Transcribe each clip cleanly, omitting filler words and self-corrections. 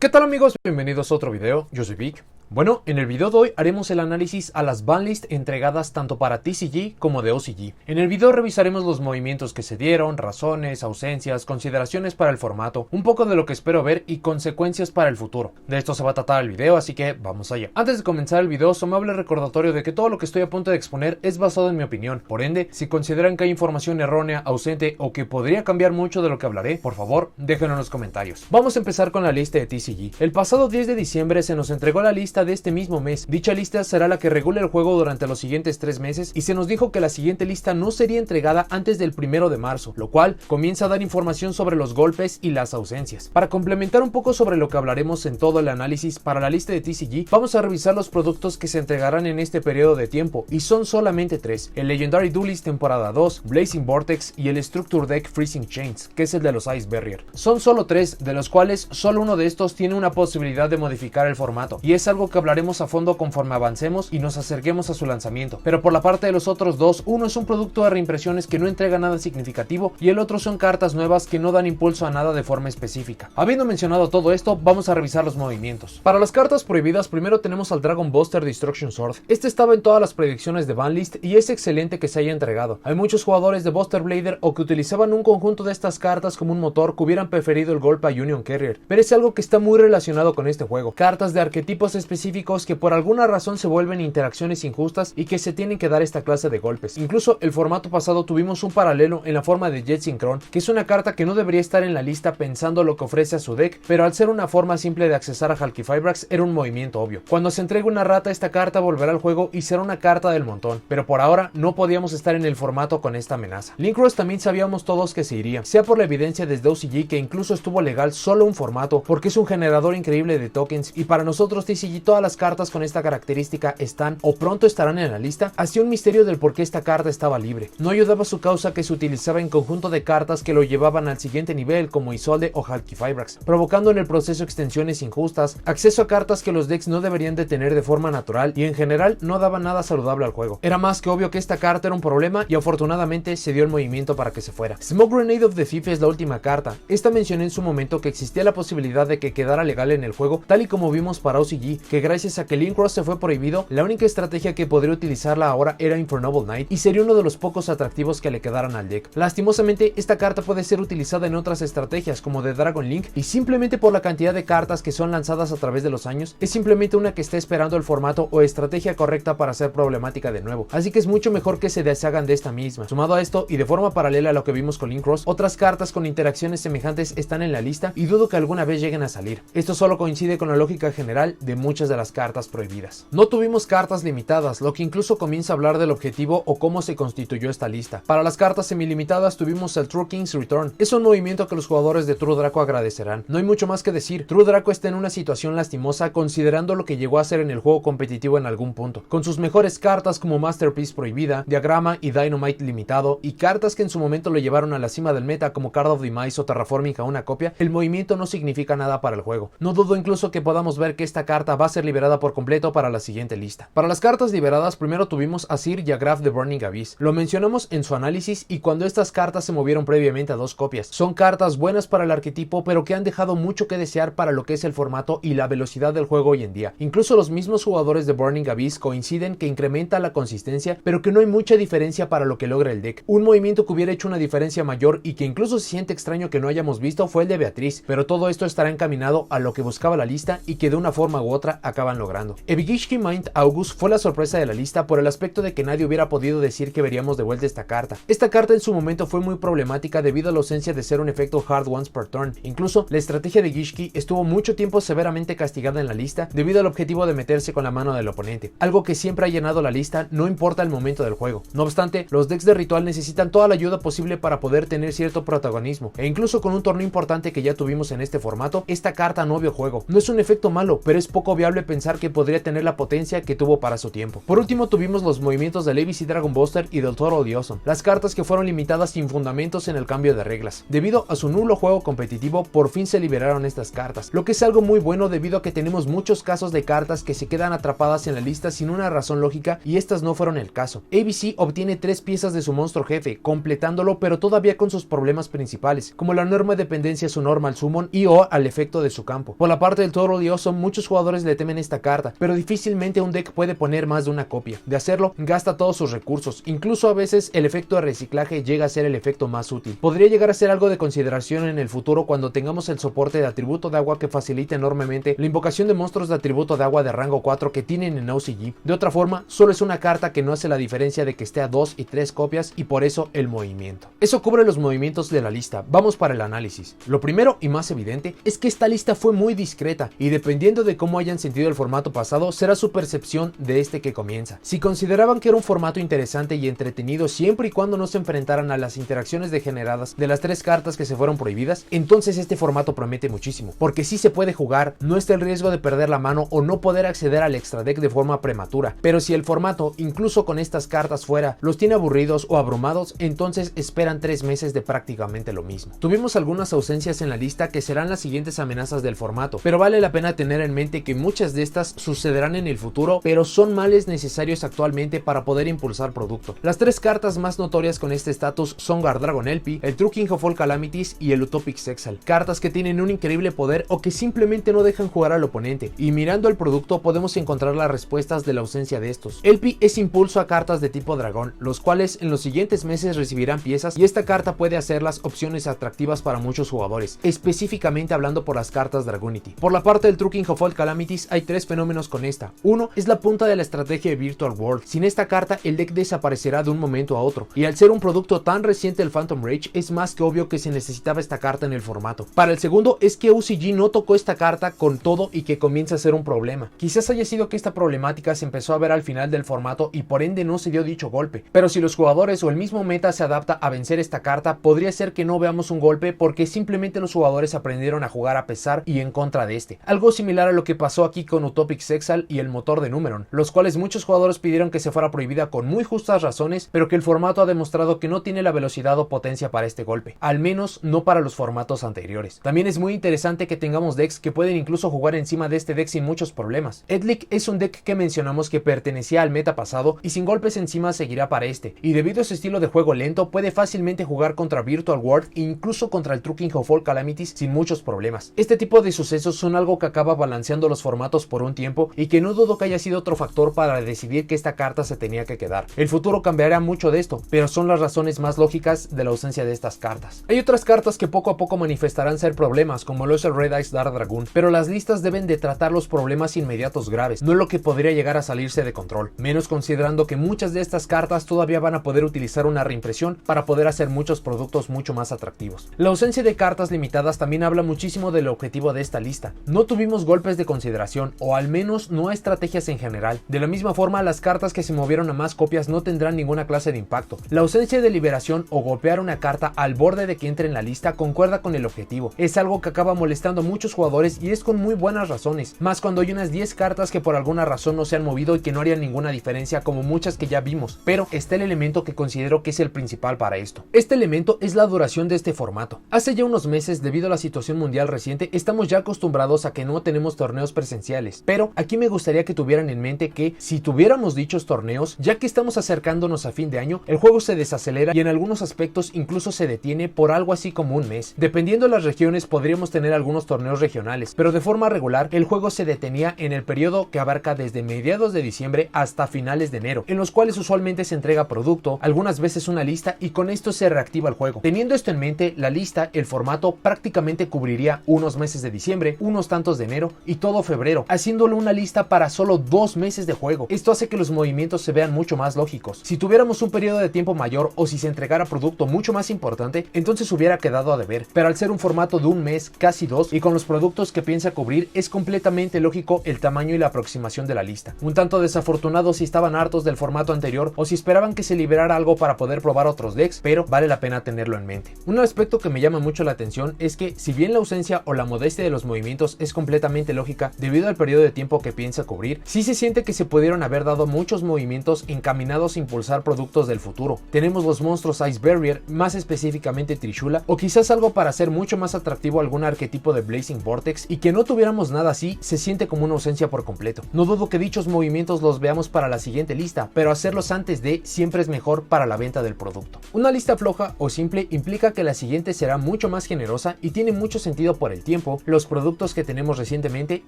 ¿Qué tal amigos? Bienvenidos a otro video, yo soy Vic. Bueno, en el video de hoy haremos el análisis a las banlists entregadas tanto para TCG como de OCG. En el video revisaremos los movimientos que se dieron, razones, ausencias, consideraciones para el formato, un poco de lo que espero ver y consecuencias para el futuro. De esto se va a tratar el video, así que vamos allá. Antes de comenzar el video, su amable recordatorio de que todo lo que estoy a punto de exponer es basado en mi opinión. Por ende, si consideran que hay información errónea, ausente o que podría cambiar mucho de lo que hablaré, por favor, déjenlo en los comentarios. Vamos a empezar con la lista de TCG. El pasado 10 de diciembre se nos entregó la lista de este mismo mes. Dicha lista será la que regule el juego durante los siguientes 3 meses y se nos dijo que la siguiente lista no sería entregada antes del 1 de marzo, lo cual comienza a dar información sobre los golpes y las ausencias. Para complementar un poco sobre lo que hablaremos en todo el análisis para la lista de TCG, vamos a revisar los productos que se entregarán en este periodo de tiempo y son solamente 3: el Legendary Duelist temporada 2, Blazing Vortex y el Structure Deck Freezing Chains, que es el de los Ice Barrier. Son solo 3, de los cuales solo uno de estos tiene una posibilidad de modificar el formato, y es algo que hablaremos a fondo conforme avancemos y nos acerquemos a su lanzamiento. Pero por la parte de los otros dos, uno es un producto de reimpresiones que no entrega nada significativo y el otro son cartas nuevas que no dan impulso a nada de forma específica. Habiendo mencionado todo esto, vamos a revisar los movimientos. Para las cartas prohibidas, primero tenemos al Dragon Buster Destruction Sword. Este estaba en todas las predicciones de banlist y es excelente que se haya entregado. Hay muchos jugadores de Buster Blader o que utilizaban un conjunto de estas cartas como un motor que hubieran preferido el golpe a Union Carrier, pero es algo que está muy relacionado con este juego. Cartas de arquetipos específicos que por alguna razón se vuelven interacciones injustas y que se tienen que dar esta clase de golpes. Incluso el formato pasado tuvimos un paralelo en la forma de Jet Synchron, que es una carta que no debería estar en la lista pensando lo que ofrece a su deck, pero al ser una forma simple de accesar a Halqifibrax era un movimiento obvio. Cuando se entregue una rata, esta carta volverá al juego y será una carta del montón, pero por ahora no podíamos estar en el formato con esta amenaza. Linkross también sabíamos todos que se iría, sea por la evidencia desde OCG que incluso estuvo legal solo un formato porque es un generador increíble de tokens, y para nosotros TCG todas las cartas con esta característica están o pronto estarán en la lista. Hacía un misterio del por qué esta carta estaba libre. No ayudaba su causa que se utilizaba en conjunto de cartas que lo llevaban al siguiente nivel como Isolde o Halqifibrax, provocando en el proceso extensiones injustas, acceso a cartas que los decks no deberían de tener de forma natural y en general no daba nada saludable al juego. Era más que obvio que esta carta era un problema y afortunadamente se dio el movimiento para que se fuera. Smoke Grenade of the Thief es la última carta. Esta mencioné en su momento que existía la posibilidad de que quedara legal en el juego, tal y como vimos para OCG, que gracias a que Linkross se fue prohibido, la única estrategia que podría utilizarla ahora era Infernal Knight y sería uno de los pocos atractivos que le quedaran al deck. Lastimosamente, esta carta puede ser utilizada en otras estrategias como de Dragon Link, y simplemente por la cantidad de cartas que son lanzadas a través de los años, es simplemente una que está esperando el formato o estrategia correcta para ser problemática de nuevo, así que es mucho mejor que se deshagan de esta misma. Sumado a esto, y de forma paralela a lo que vimos con Linkross, otras cartas con interacciones semejantes están en la lista y dudo que alguna vez lleguen a salir. Esto solo coincide con la lógica general de muchas de las cartas prohibidas. No tuvimos cartas limitadas, lo que incluso comienza a hablar del objetivo o cómo se constituyó esta lista. Para las cartas semilimitadas tuvimos el True King's Return. Es un movimiento que los jugadores de True Draco agradecerán. No hay mucho más que decir. True Draco está en una situación lastimosa considerando lo que llegó a ser en el juego competitivo en algún punto. Con sus mejores cartas como Masterpiece prohibida, Diagrama y Dynamite limitado, y cartas que en su momento lo llevaron a la cima del meta como Card of Demise o Terraforming a una copia, el movimiento no significa nada para el juego. No dudo incluso que podamos ver que esta carta va a ser liberada por completo para la siguiente lista. Para las cartas liberadas, primero tuvimos a Sir y a Graf de Burning Abyss. Lo mencionamos en su análisis y cuando estas cartas se movieron previamente a 2 copias. Son cartas buenas para el arquetipo, pero que han dejado mucho que desear para lo que es el formato y la velocidad del juego hoy en día. Incluso los mismos jugadores de Burning Abyss coinciden que incrementa la consistencia, pero que no hay mucha diferencia para lo que logra el deck. Un movimiento que hubiera hecho una diferencia mayor y que incluso se siente extraño que no hayamos visto fue el de Beatriz, pero todo esto estará encaminado a lo que buscaba la lista y que de una forma u otra acaban logrando. Ebigishki Mind August fue la sorpresa de la lista por el aspecto de que nadie hubiera podido decir que veríamos de vuelta esta carta. Esta carta en su momento fue muy problemática debido a la ausencia de ser un efecto hard once per turn. Incluso la estrategia de Gishki estuvo mucho tiempo severamente castigada en la lista debido al objetivo de meterse con la mano del oponente, algo que siempre ha llenado la lista no importa el momento del juego. No obstante, los decks de ritual necesitan toda la ayuda posible para poder tener cierto protagonismo, e incluso con un torneo importante que ya tuvimos en este formato, esta carta no vio juego. No es un efecto malo, pero es poco viable considerable pensar que podría tener la potencia que tuvo para su tiempo. Por último tuvimos los movimientos del ABC Dragon Buster y del Totally Awesome, las cartas que fueron limitadas sin fundamentos en el cambio de reglas. Debido a su nulo juego competitivo, por fin se liberaron estas cartas, lo que es algo muy bueno debido a que tenemos muchos casos de cartas que se quedan atrapadas en la lista sin una razón lógica y estas no fueron el caso. ABC obtiene 3 piezas de su monstruo jefe, completándolo pero todavía con sus problemas principales, como la enorme dependencia a su normal summon y o al efecto de su campo. Por la parte del Totally Awesome, muchos jugadores le temen esta carta, pero difícilmente un deck puede poner más de una copia. De hacerlo, gasta todos sus recursos, incluso a veces el efecto de reciclaje llega a ser el efecto más útil. Podría llegar a ser algo de consideración en el futuro cuando tengamos el soporte de atributo de agua que facilite enormemente la invocación de monstruos de atributo de agua de rango 4 que tienen en OCG. De otra forma, solo es una carta que no hace la diferencia de que esté a 2 y 3 copias y por eso el movimiento. Eso cubre los movimientos de la lista. Vamos para el análisis. Lo primero y más evidente es que esta lista fue muy discreta y dependiendo de cómo hayan sentido el formato pasado será su percepción de este que comienza. Si consideraban que era un formato interesante y entretenido siempre y cuando no se enfrentaran a las interacciones degeneradas de las 3 cartas que se fueron prohibidas, entonces este formato promete muchísimo, porque sí se puede jugar, no está el riesgo de perder la mano o no poder acceder al extra deck de forma prematura, pero si el formato, incluso con estas cartas fuera, los tiene aburridos o abrumados, entonces esperan 3 meses de prácticamente lo mismo. Tuvimos algunas ausencias en la lista que serán las siguientes amenazas del formato, pero vale la pena tener en mente que muchas de estas sucederán en el futuro, pero son males necesarios actualmente para poder impulsar producto. Las 3 cartas más notorias con este estatus son Gardragon LP, el True King of All Calamities y el Utopix Exile, cartas que tienen un increíble poder o que simplemente no dejan jugar al oponente, y mirando el producto podemos encontrar las respuestas de la ausencia de estos. LP es impulso a cartas de tipo dragón, los cuales en los siguientes meses recibirán piezas y esta carta puede hacerlas opciones atractivas para muchos jugadores, específicamente hablando por las cartas Dragonity. Por la parte del True King of All Calamities hay 3 fenómenos con esta. Uno es la punta de la estrategia de Virtual World. Sin esta carta el deck desaparecerá de un momento a otro, y al ser un producto tan reciente del Phantom Rage es más que obvio que se necesitaba esta carta en el formato. Para el segundo es que OCG no tocó esta carta con todo y que comienza a ser un problema. Quizás haya sido que esta problemática se empezó a ver al final del formato y por ende no se dio dicho golpe, pero si los jugadores o el mismo meta se adapta a vencer esta carta, podría ser que no veamos un golpe porque simplemente los jugadores aprendieron a jugar a pesar y en contra de este. Algo similar a lo que pasó aquí con Utopix Exile y el motor de Numeron, los cuales muchos jugadores pidieron que se fuera prohibida con muy justas razones, pero que el formato ha demostrado que no tiene la velocidad o potencia para este golpe, al menos no para los formatos anteriores. También es muy interesante que tengamos decks que pueden incluso jugar encima de este deck sin muchos problemas. Edlic es un deck que mencionamos que pertenecía al meta pasado y sin golpes encima seguirá para este, y debido a su estilo de juego lento puede fácilmente jugar contra Virtual World e incluso contra el True King of All Calamities sin muchos problemas. Este tipo de sucesos son algo que acaba balanceando los formatos por un tiempo y que no dudo que haya sido otro factor para decidir que esta carta se tenía que quedar. El futuro cambiará mucho de esto, pero son las razones más lógicas de la ausencia de estas cartas. Hay otras cartas que poco a poco manifestarán ser problemas, como lo es el Red Ice Dark Dragoon, pero las listas deben de tratar los problemas inmediatos graves, no lo que podría llegar a salirse de control, menos considerando que muchas de estas cartas todavía van a poder utilizar una reimpresión para poder hacer muchos productos mucho más atractivos. La ausencia de cartas limitadas también habla muchísimo del objetivo de esta lista. No tuvimos golpes de consideración, o al menos no estrategias en general. De la misma forma, las cartas que se movieron a más copias no tendrán ninguna clase de impacto. La ausencia de liberación o golpear una carta al borde de que entre en la lista concuerda con el objetivo. Es algo que acaba molestando a muchos jugadores y es con muy buenas razones, más cuando hay unas 10 cartas que por alguna razón no se han movido y que no harían ninguna diferencia como muchas que ya vimos, pero está el elemento que considero que es el principal para esto. Este elemento es la duración de este formato. Hace ya unos meses, debido a la situación mundial reciente, estamos ya acostumbrados a que no tenemos torneos presenciales, pero aquí me gustaría que tuvieran en mente que si tuviéramos dichos torneos, ya que estamos acercándonos a fin de año, el juego se desacelera y en algunos aspectos incluso se detiene por algo así como un mes. Dependiendo de las regiones podríamos tener algunos torneos regionales, pero de forma regular el juego se detenía en el periodo que abarca desde mediados de diciembre hasta finales de enero, en los cuales usualmente se entrega producto, algunas veces una lista y con esto se reactiva el juego. Teniendo esto en mente, la lista, el formato prácticamente cubriría unos meses de diciembre, unos tantos de enero y todo febrero, haciéndolo una lista para solo 2 meses de juego. Esto hace que los movimientos se vean mucho más lógicos. Si tuviéramos un periodo de tiempo mayor o si se entregara producto mucho más importante, entonces hubiera quedado a deber, pero al ser un formato de un mes, casi 2, y con los productos que piensa cubrir, es completamente lógico el tamaño y la aproximación de la lista. Un tanto desafortunado si estaban hartos del formato anterior o si esperaban que se liberara algo para poder probar otros decks, pero vale la pena tenerlo en mente. Un aspecto que me llama mucho la atención es que si bien la ausencia o la modestia de los movimientos es completamente lógica debido debido al periodo de tiempo que piensa cubrir, sí se siente que se pudieron haber dado muchos movimientos encaminados a impulsar productos del futuro. Tenemos los monstruos Ice Barrier, más específicamente Trishula, o quizás algo para hacer mucho más atractivo algún arquetipo de Blazing Vortex, y que no tuviéramos nada así se siente como una ausencia por completo. No dudo que dichos movimientos los veamos para la siguiente lista, pero hacerlos antes de siempre es mejor para la venta del producto. Una lista floja o simple implica que la siguiente será mucho más generosa y tiene mucho sentido por el tiempo, los productos que tenemos recientemente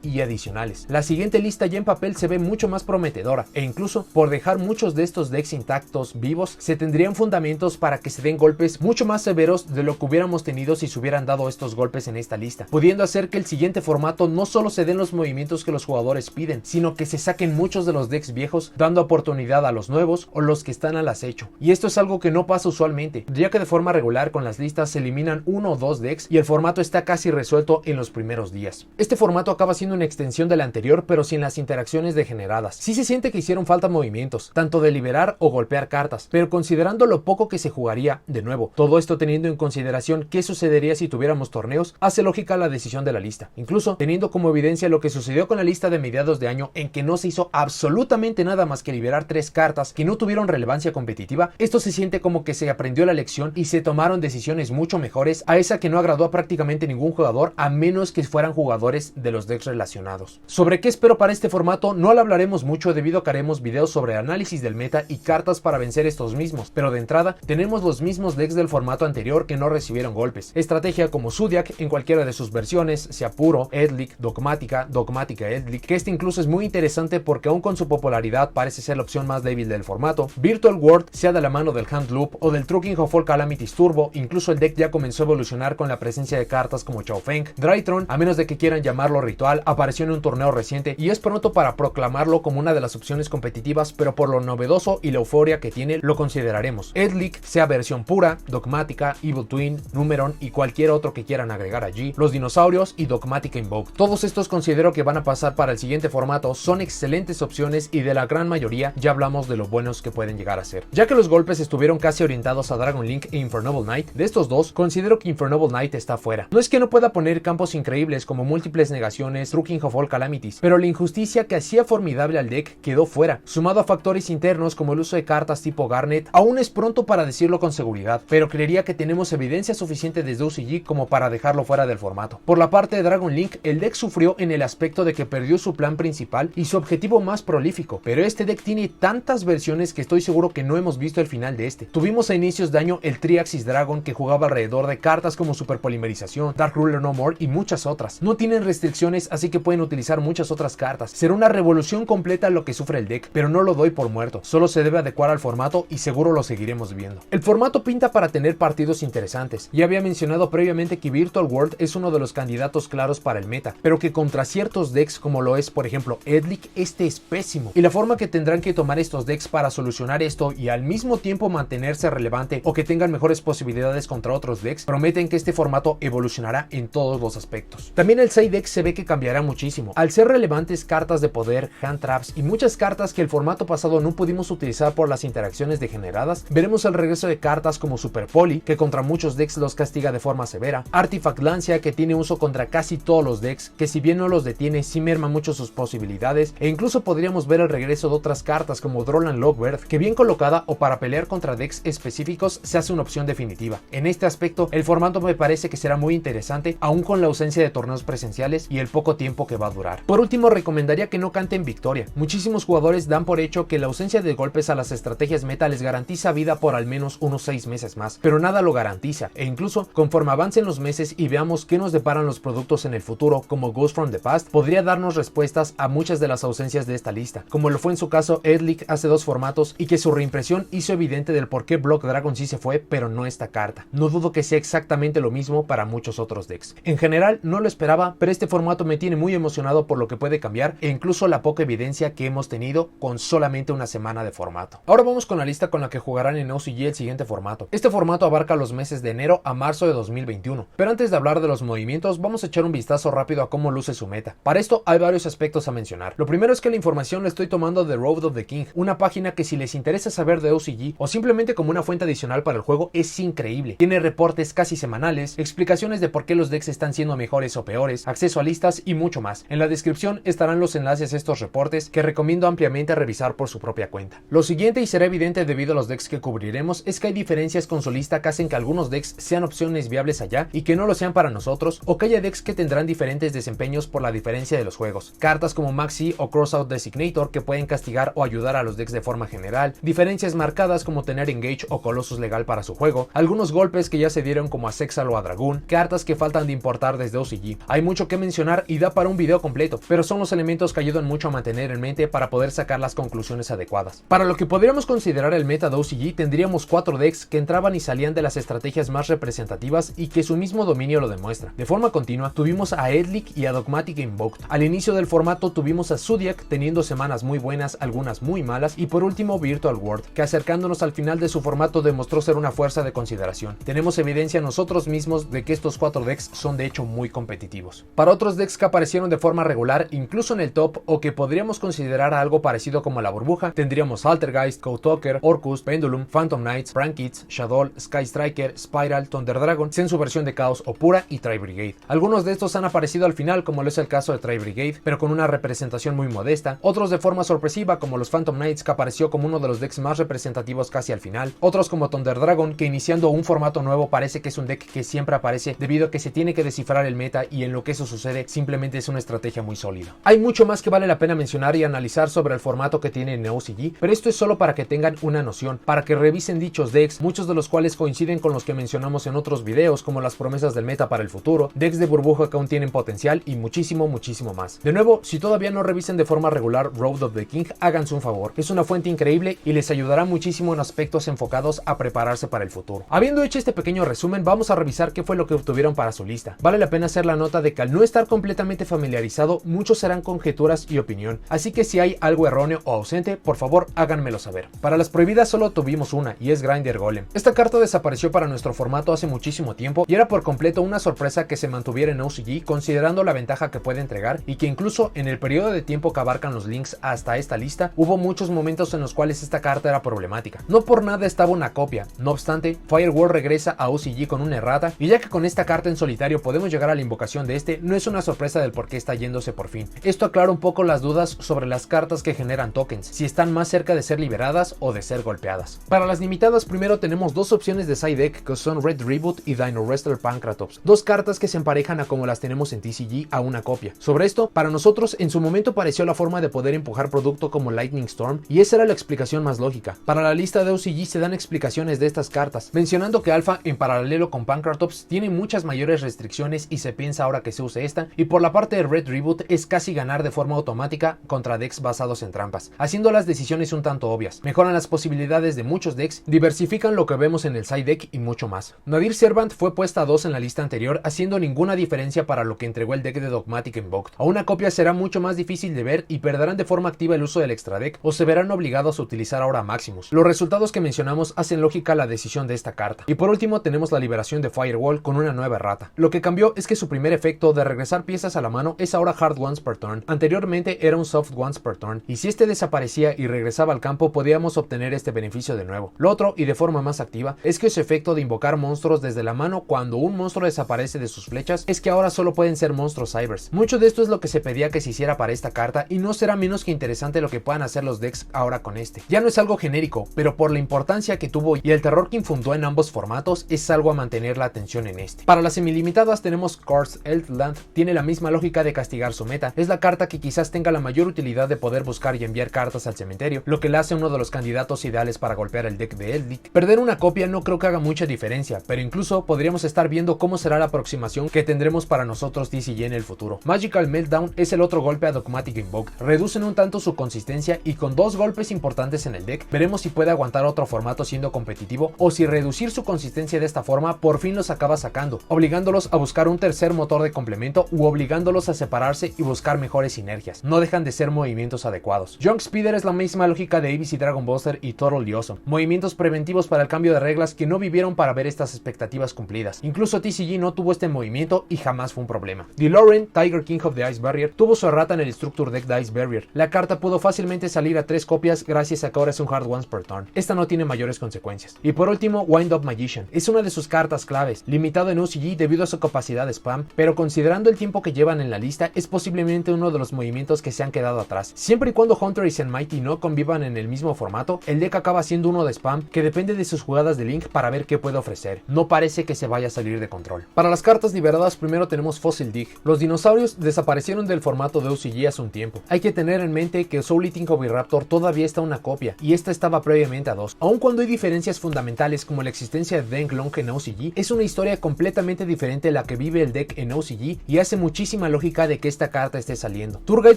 y adicionales. La siguiente lista ya en papel se ve mucho más prometedora, e incluso por dejar muchos de estos decks intactos, vivos, se tendrían fundamentos para que se den golpes mucho más severos de lo que hubiéramos tenido si se hubieran dado estos golpes en esta lista, pudiendo hacer que el siguiente formato no solo se den los movimientos que los jugadores piden, sino que se saquen muchos de los decks viejos, dando oportunidad a los nuevos o los que están al acecho. Y esto es algo que no pasa usualmente, ya que de forma regular con las listas se eliminan uno o dos decks y el formato está casi resuelto en los primeros días. Este formato acaba siendo una extensión del anterior, pero sin las interacciones degeneradas. Sí se siente que hicieron falta movimientos, tanto de liberar o golpear cartas, pero considerando lo poco que se jugaría, de nuevo, todo esto teniendo en consideración qué sucedería si tuviéramos torneos, hace lógica la decisión de la lista. Incluso teniendo como evidencia lo que sucedió con la lista de mediados de año, en que no se hizo absolutamente nada más que liberar 3 cartas que no tuvieron relevancia competitiva, esto se siente como que se aprendió la lección y se tomaron decisiones mucho mejores a esa que no agradó a prácticamente ningún jugador, a menos que fueran jugadores de los decks relacionados. Sobre qué espero para este formato no lo hablaremos mucho debido a que haremos videos sobre análisis del meta y cartas para vencer estos mismos, pero de entrada tenemos los mismos decks del formato anterior que no recibieron golpes. Estrategia como Zodiac en cualquiera de sus versiones, sea puro, Edlic, Dogmática, Dogmática Edlic, que este incluso es muy interesante porque aún con su popularidad parece ser la opción más débil del formato. Virtual World, sea de la mano del Hand Loop o del Trucking of All Calamities Turbo, incluso el deck ya comenzó a evolucionar con la presencia de cartas como Chao Feng. Drytron, a menos de que quieran llamarlo ritual, apareció en un torneo reciente y es pronto para proclamarlo como una de las opciones competitivas, pero por lo novedoso y la euforia que tiene lo consideraremos. Edlic, sea versión pura, Dogmática, Evil Twin, Numeron y cualquier otro que quieran agregar allí, los dinosaurios y Dogmática Invoke. Todos estos considero que van a pasar para el siguiente formato, son excelentes opciones y de la gran mayoría ya hablamos de lo buenos que pueden llegar a ser. Ya que los golpes estuvieron casi orientados a Dragon Link e Infernoble Knight, de estos dos considero que Infernoble Knight está fuera. No es que no pueda poner campos increíbles como múltiples negaciones, Trucking of All Calamities, pero la injusticia que hacía formidable al deck quedó fuera, sumado a factores internos como el uso de cartas tipo Garnet. Aún es pronto para decirlo con seguridad, pero creería que tenemos evidencia suficiente desde OCG como para dejarlo fuera del formato. Por la parte de Dragon Link, el deck sufrió en el aspecto de que perdió su plan principal y su objetivo más prolífico, pero este deck tiene tantas versiones que estoy seguro que no hemos visto el final de este. Tuvimos a inicios de año el Triaxis Dragon, que jugaba alrededor de cartas como Superpolimerización, Dark Ruler No More y muchas otras. No tienen restricciones, así que pueden utilizar muchas otras cartas. Será una revolución completa lo que sufre el deck, pero no lo doy por muerto, solo se debe adecuar al formato y seguro lo seguiremos viendo. El formato pinta para tener partidos interesantes. Ya había mencionado previamente que Virtual World es uno de los candidatos claros para el meta, pero que contra ciertos decks como lo es por ejemplo Edlic, este es pésimo, y la forma que tendrán que tomar estos decks para solucionar esto y al mismo tiempo mantenerse relevante o que tengan mejores posibilidades contra otros decks, prometen que este formato evolucionará en todos los aspectos. También el side deck se ve que cambiará muchísimo, al ser relevantes cartas de poder, hand traps y muchas cartas que el formato pasado no pudimos utilizar por las interacciones degeneradas. Veremos el regreso de cartas como Super Poly, que contra muchos decks los castiga de forma severa, Artifact Lancia, que tiene uso contra casi todos los decks, que si bien no los detiene sí merma mucho sus posibilidades, e incluso podríamos ver el regreso de otras cartas como Drolan Logbird, que bien colocada o para pelear contra decks específicos se hace una opción definitiva. En este aspecto el formato me parece que será muy interesante, aún con la ausencia de torneos presenciales y el poco tiempo que va a durar. Por último, recomendaría que no canten victoria. Muchísimos jugadores dan por hecho que la ausencia de golpes a las estrategias meta les garantiza vida por al menos unos 6 meses más, pero nada lo garantiza, e incluso conforme avancen los meses y veamos qué nos deparan los productos en el futuro como Ghost from the Past, podría darnos respuestas a muchas de las ausencias de esta lista, como lo fue en su caso Edlic hace 2 formatos, y que su reimpresión hizo evidente del por qué Block Dragon sí se fue, pero no esta carta. No dudo que sea exactamente lo mismo para muchos otros decks. En general no lo esperaba, pero este formato me tiene muy emocionado por lo que puede cambiar e incluso la poca evidencia que hemos tenido con solamente una semana de formato. Ahora vamos con la lista con la que jugarán en OCG el siguiente formato. Este formato abarca los meses de enero a marzo de 2021, pero antes de hablar de los movimientos vamos a echar un vistazo rápido a cómo luce su meta. Para esto hay varios aspectos a mencionar. Lo primero es que la información la estoy tomando de Road of the King, una página que si les interesa saber de OCG o simplemente como una fuente adicional para el juego es increíble. Tiene reportes casi semanales, explicaciones de por qué los decks están siendo mejores o peores, acceso a listas y mucho más. más. En la descripción estarán los enlaces a estos reportes que recomiendo ampliamente revisar por su propia cuenta. Lo siguiente, y será evidente debido a los decks que cubriremos, es que hay diferencias con Solista que hacen que algunos decks sean opciones viables allá y que no lo sean para nosotros, o que haya decks que tendrán diferentes desempeños por la diferencia de los juegos. Cartas como Maxi o Crossout Designator que pueden castigar o ayudar a los decks de forma general, diferencias marcadas como tener Engage o Colossus legal para su juego, algunos golpes que ya se dieron como a Sexal o a Dragoon, cartas que faltan de importar desde OCG. Hay mucho que mencionar y da para un video completo, pero son los elementos que ayudan mucho a mantener en mente para poder sacar las conclusiones adecuadas. Para lo que podríamos considerar el meta de OCG, tendríamos 4 decks que entraban y salían de las estrategias más representativas y que su mismo dominio lo demuestra. De forma continua, tuvimos a Edlic y a Dogmatic Invoked. Al inicio del formato tuvimos a Zodiac teniendo semanas muy buenas, algunas muy malas, y por último Virtual World, que acercándonos al final de su formato demostró ser una fuerza de consideración. Tenemos evidencia nosotros mismos de que estos 4 decks son de hecho muy competitivos. Para otros decks que aparecieron de forma regular, incluso en el top, o que podríamos considerar algo parecido como la burbuja, tendríamos Altergeist, Code Talker, Orcus, Pendulum, Phantom Knights, Brankits, Shadow, Sky Striker, Spiral, Thunder Dragon, en su versión de Caos o pura, y Tri Brigade. Algunos de estos han aparecido al final, como lo es el caso de Tri Brigade, pero con una representación muy modesta, otros de forma sorpresiva como los Phantom Knights, que apareció como uno de los decks más representativos casi al final, otros como Thunder Dragon, que iniciando un formato nuevo parece que es un deck que siempre aparece debido a que se tiene que descifrar el meta, y en lo que eso sucede simplemente es una estrategia muy sólida. Hay mucho más que vale la pena mencionar y analizar sobre el formato que tiene en OCG, pero esto es solo para que tengan una noción, para que revisen dichos decks, muchos de los cuales coinciden con los que mencionamos en otros videos, como las promesas del meta para el futuro, decks de burbuja que aún tienen potencial y muchísimo más. De nuevo, si todavía no revisen de forma regular Road of the King, háganse un favor, es una fuente increíble y les ayudará muchísimo en aspectos enfocados a prepararse para el futuro. Habiendo hecho este pequeño resumen, vamos a revisar qué fue lo que obtuvieron para su lista. Vale la pena hacer la nota de que al no estar completamente familiarizado, muchos serán conjeturas y opinión, así que si hay algo erróneo o ausente, por favor háganmelo saber. Para las prohibidas solo tuvimos una, y es Grinder Golem. Esta carta desapareció para nuestro formato hace muchísimo tiempo y era por completo una sorpresa que se mantuviera en OCG, considerando la ventaja que puede entregar, y que incluso en el periodo de tiempo que abarcan los links hasta esta lista, hubo muchos momentos en los cuales esta carta era problemática. No por nada estaba una copia. No obstante, Firewall regresa a OCG con una errata, y ya que con esta carta en solitario podemos llegar a la invocación de este, no es una sorpresa del por qué está yéndose por fin. Esto aclara un poco las dudas sobre las cartas que generan tokens, si están más cerca de ser liberadas o de ser golpeadas. Para las limitadas, primero tenemos dos opciones de side deck, que son Red Reboot y Dino Wrestler Pancratops, dos cartas que se emparejan a como las tenemos en TCG, a una copia. Sobre esto, para nosotros en su momento pareció la forma de poder empujar producto como Lightning Storm, y esa era la explicación más lógica. Para la lista de OCG se dan explicaciones de estas cartas, mencionando que Alpha en paralelo con Pancratops tiene muchas mayores restricciones y se piensa ahora que se use esta, y por la parte de Red Reboot es casi ganar de forma automática contra decks basados en trampas, haciendo las decisiones un tanto obvias, mejoran las posibilidades de muchos decks, diversifican lo que vemos en el side deck y mucho más. Nadir Servant fue puesta a 2 en la lista anterior, haciendo ninguna diferencia para lo que entregó el deck de Dogmatic Invoked. A una copia será mucho más difícil de ver y perderán de forma activa el uso del extra deck, o se verán obligados a utilizar ahora Maximus. Los resultados que mencionamos hacen lógica la decisión de esta carta. Y por último tenemos la liberación de Firewall con una nueva errata. Lo que cambió es que su primer efecto de regresar piezas a la mano es ahora Hard Once per turn. Anteriormente era un Soft Once per turn, y si este desaparecía y regresaba al campo podíamos obtener este beneficio de nuevo. Lo otro, y de forma más activa, es que su efecto de invocar monstruos desde la mano cuando un monstruo desaparece de sus flechas es que ahora solo pueden ser monstruos cybers. Mucho de esto es lo que se pedía que se hiciera para esta carta, y no será menos que interesante lo que puedan hacer los decks ahora con este. Ya no es algo genérico, pero por la importancia que tuvo y el terror que infundó en ambos formatos, es algo a mantener la atención en este. Para las semilimitadas tenemos Curse Eldland, tiene la misma lógica de castigar su meta, es la carta que quizás tenga la mayor utilidad de poder buscar y enviar cartas al cementerio, lo que la hace uno de los candidatos ideales para golpear el deck de Eldlik. Perder una copia no creo que haga mucha diferencia, pero incluso podríamos estar viendo cómo será la aproximación que tendremos para nosotros TCG en el futuro. Magical Meltdown es el otro golpe a Dogmatic Invoked, reducen un tanto su consistencia y con dos golpes importantes en el deck, veremos si puede aguantar otro formato siendo competitivo, o si reducir su consistencia de esta forma por fin los acaba sacando, obligándolos a buscar un tercer motor de complemento u obligándolos a separarse y buscar mejores sinergias. No dejan de ser movimientos adecuados. Junk Speeder es la misma lógica de ABC Dragon Buster y Totally Awesome, movimientos preventivos para el cambio de reglas que no vivieron para ver estas expectativas cumplidas. Incluso TCG no tuvo este movimiento y jamás fue un problema. DeLorean, Tiger King of the Ice Barrier, tuvo su errata en el Structure Deck de Ice Barrier. La carta pudo fácilmente salir a 3 copias gracias a que ahora es un Hard Once per turn. Esta no tiene mayores consecuencias. Y por último, Wind Up Magician. Es una de sus cartas claves, limitado en OCG debido a su capacidad de spam, pero considerando el tiempo que llevan en la lista es posiblemente uno de los movimientos que se han quedado atrás. Siempre y cuando Hunter y Zen Mighty no convivan en el mismo formato, el deck acaba siendo uno de spam que depende de sus jugadas de Link para ver qué puede ofrecer. No parece que se vaya a salir de control. Para las cartas liberadas, primero tenemos Fossil Dig. Los dinosaurios desaparecieron del formato de OCG hace un tiempo. Hay que tener en mente que Soul Eating Oviraptor todavía está una copia, y esta estaba previamente a 2. Aun cuando hay diferencias fundamentales como la existencia de Denglong en OCG, es una historia completamente diferente a la que vive el deck en OCG y hace muchísima lógica de que esta carta esté saliendo. Tour Guide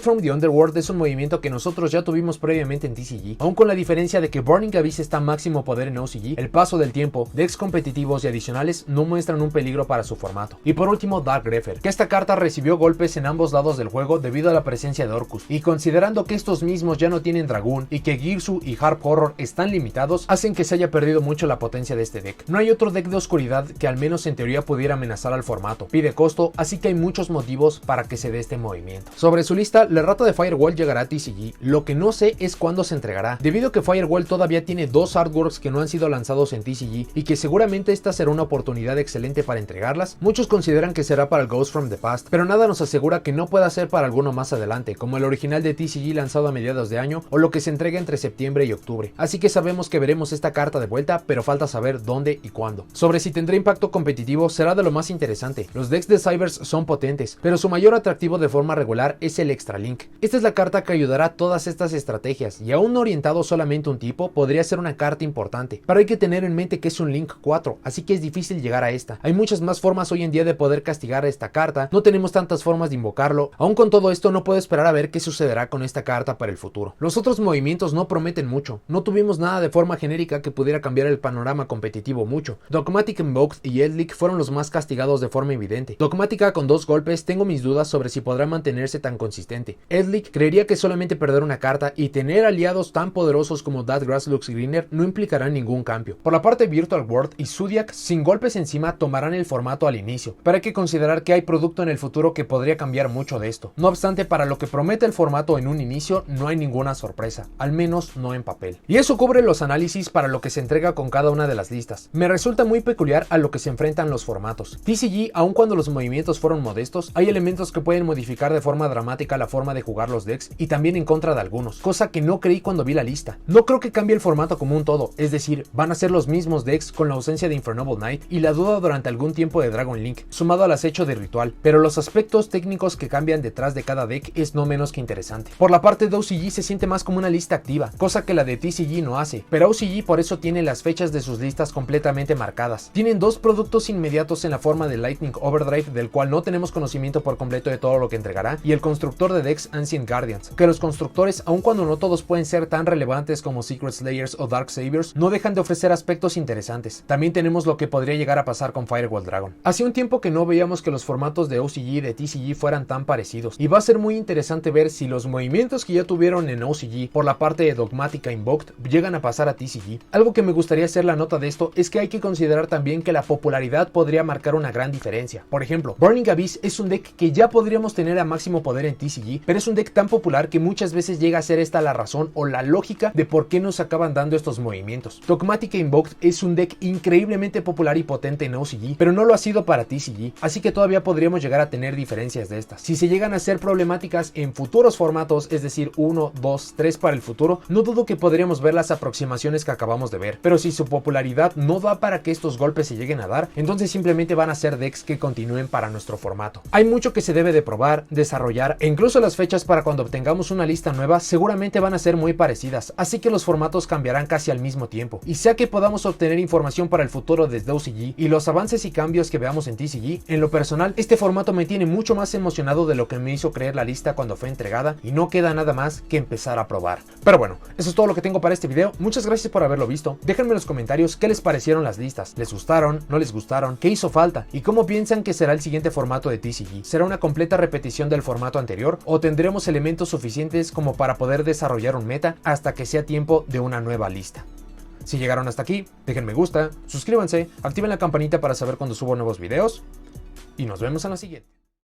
from the Underworld es un movimiento que nosotros ya tuvimos previamente en TCG, aun con la diferencia de que Burning Abyss está a máximo poder en OCG, el paso del tiempo, decks competitivos y adicionales no muestran un peligro para su formato. Y por último, Dark Grepher, que esta carta recibió golpes en ambos lados del juego debido a la presencia de Orcus, y considerando que estos mismos ya no tienen dragón y que Girsu y Harp Horror están limitados, hacen que se haya perdido mucho la potencia de este deck. No hay otro deck de oscuridad que al menos en teoría pudiera amenazar al formato, pide costo, así que hay muchos motivos para que se dé este movimiento. Sobre su lista, la rata de Firewall llegará a TCG, lo que no sé es cuándo se entregará, debido a que Firewall todavía tiene 2 artworks que no han sido lanzados en TCG y que seguramente esta será una oportunidad excelente para entregarlas. Muchos consideran que será para el Ghost from the Past, pero nada nos asegura que no pueda ser para alguno más adelante, como el original de TCG lanzado a mediados de año o lo que se entrega entre septiembre y octubre. Así que sabemos que veremos esta carta de vuelta, pero falta saber dónde y cuándo. Sobre si tendrá impacto competitivo será de lo más interesante. Los decks de Cybers son potentes, pero su mayor atractivo de forma regular es el Extra Link. Esta es la carta que ayudará a todas estas estrategias y aún no orientado solamente a un tipo, podría ser una carta importante, pero hay que tener en mente que es un Link 4, así que es difícil llegar a esta. Hay muchas más formas hoy en día de poder castigar a esta carta, no tenemos tantas formas de invocarlo. Aún con todo esto no puedo esperar a ver qué sucederá con esta carta para el futuro. Los otros movimientos no prometen mucho, no tuvimos nada de forma genérica que pudiera cambiar el panorama competitivo mucho. Dogmatic Invoked y Eldlik fueron los más castigados de forma evidente. Dogmática con 2 golpes tengo mis dudas sobre si podrá mantenerse tan consistente. Eldlik creería que solamente perder una carta y tener aliados tan poderosos como That Grass Looks Greener no implicará ningún cambio. Por la parte Virtual World y Zodiac sin golpes encima tomarán el formato al inicio, pero hay que considerar que hay producto en el futuro que podría cambiar mucho de esto. No obstante, para lo que promete el formato en un inicio no hay ninguna sorpresa, al menos no en papel. Y eso cubre los análisis para lo que se entrega con cada una de las listas. Me resulta muy peculiar a lo que se enfrentan los formatos. TCG, aun cuando los movimientos fueron modestos, hay elementos que pueden modificar de forma dramática la forma de jugar los decks y también en contra de algunos, cosa que no creí cuando vi la lista. No creo que cambie el formato como un todo, es decir, van a ser los mismos decks con la ausencia de Infernoble Knight y la duda durante algún tiempo de Dragon Link, sumado al acecho de Ritual, pero los aspectos técnicos que cambian detrás de cada deck es no menos que interesante. Por la parte de OCG se siente más como una lista activa, cosa que la de TCG no hace, pero OCG por eso tiene las fechas de sus listas completamente marcadas. Tienen 2 productos inmediatos en la forma de Lightning Overdrive, del cual no tenemos conocimiento por completo de todo lo que entregará, y el constructor de decks Ancient Guardians, que los constructores, aun cuando no todos pueden ser tan relevantes como Secret Slayers o Dark Saviors, no dejan de ofrecer aspectos interesantes. También tenemos lo que podría llegar a pasar con Firewall Dragon. Hacía un tiempo que no veíamos que los formatos de OCG y de TCG fueran tan parecidos, y va a ser muy interesante ver si los movimientos que ya tuvieron en OCG por la parte de Dogmática Invoked llegan a pasar a TCG. Algo que me gustaría hacer la nota de esto es que hay que considerar también que la popularidad podría marcar una gran diferencia. Por ejemplo, Burning Abyss es un deck que ya podríamos tener a máximo poder en TCG, pero es un deck tan popular que muchas veces llega a ser esta la razón o la lógica de por qué nos acaban dando estos movimientos. Dogmática Invoked es un deck increíblemente popular y potente en OCG, pero no lo ha sido para TCG, así que todavía podríamos llegar a tener diferencias de estas. Si se llegan a ser problemáticas en futuros formatos, es decir 1, 2, 3 para el futuro, no dudo que podríamos ver las aproximaciones que acabamos de ver, pero si su popularidad no da para que estos golpes se lleguen a dar, entonces simplemente van a ser decks que continúen para nuestro formato. Hay mucho que se debe de probar, desarrollar, e incluso las fechas para cuando obtengamos una lista nueva seguramente van a ser muy parecidas, así que los formatos cambiarán casi al mismo tiempo, y sea que podamos obtener información para el futuro desde OCG y los avances y cambios que veamos en TCG, en lo personal este formato me tiene mucho más emocionado de lo que me hizo creer la lista cuando fue entregada y no queda nada más que empezar a probar. Pero bueno, eso es todo lo que tengo para este video. Muchas gracias por haberlo visto. Déjenme en los comentarios qué les parecieron las listas. ¿Les gustaron? ¿No les gustaron? ¿Qué hizo falta? ¿Y cómo piensan que será el siguiente formato de TCG? ¿Será una completa repetición del formato anterior o tendremos elementos suficientes como para poder desarrollar un meta hasta que sea tiempo de una nueva lista? Si llegaron hasta aquí, dejen me gusta, suscríbanse, activen la campanita para saber cuando subo nuevos videos y nos vemos en la siguiente.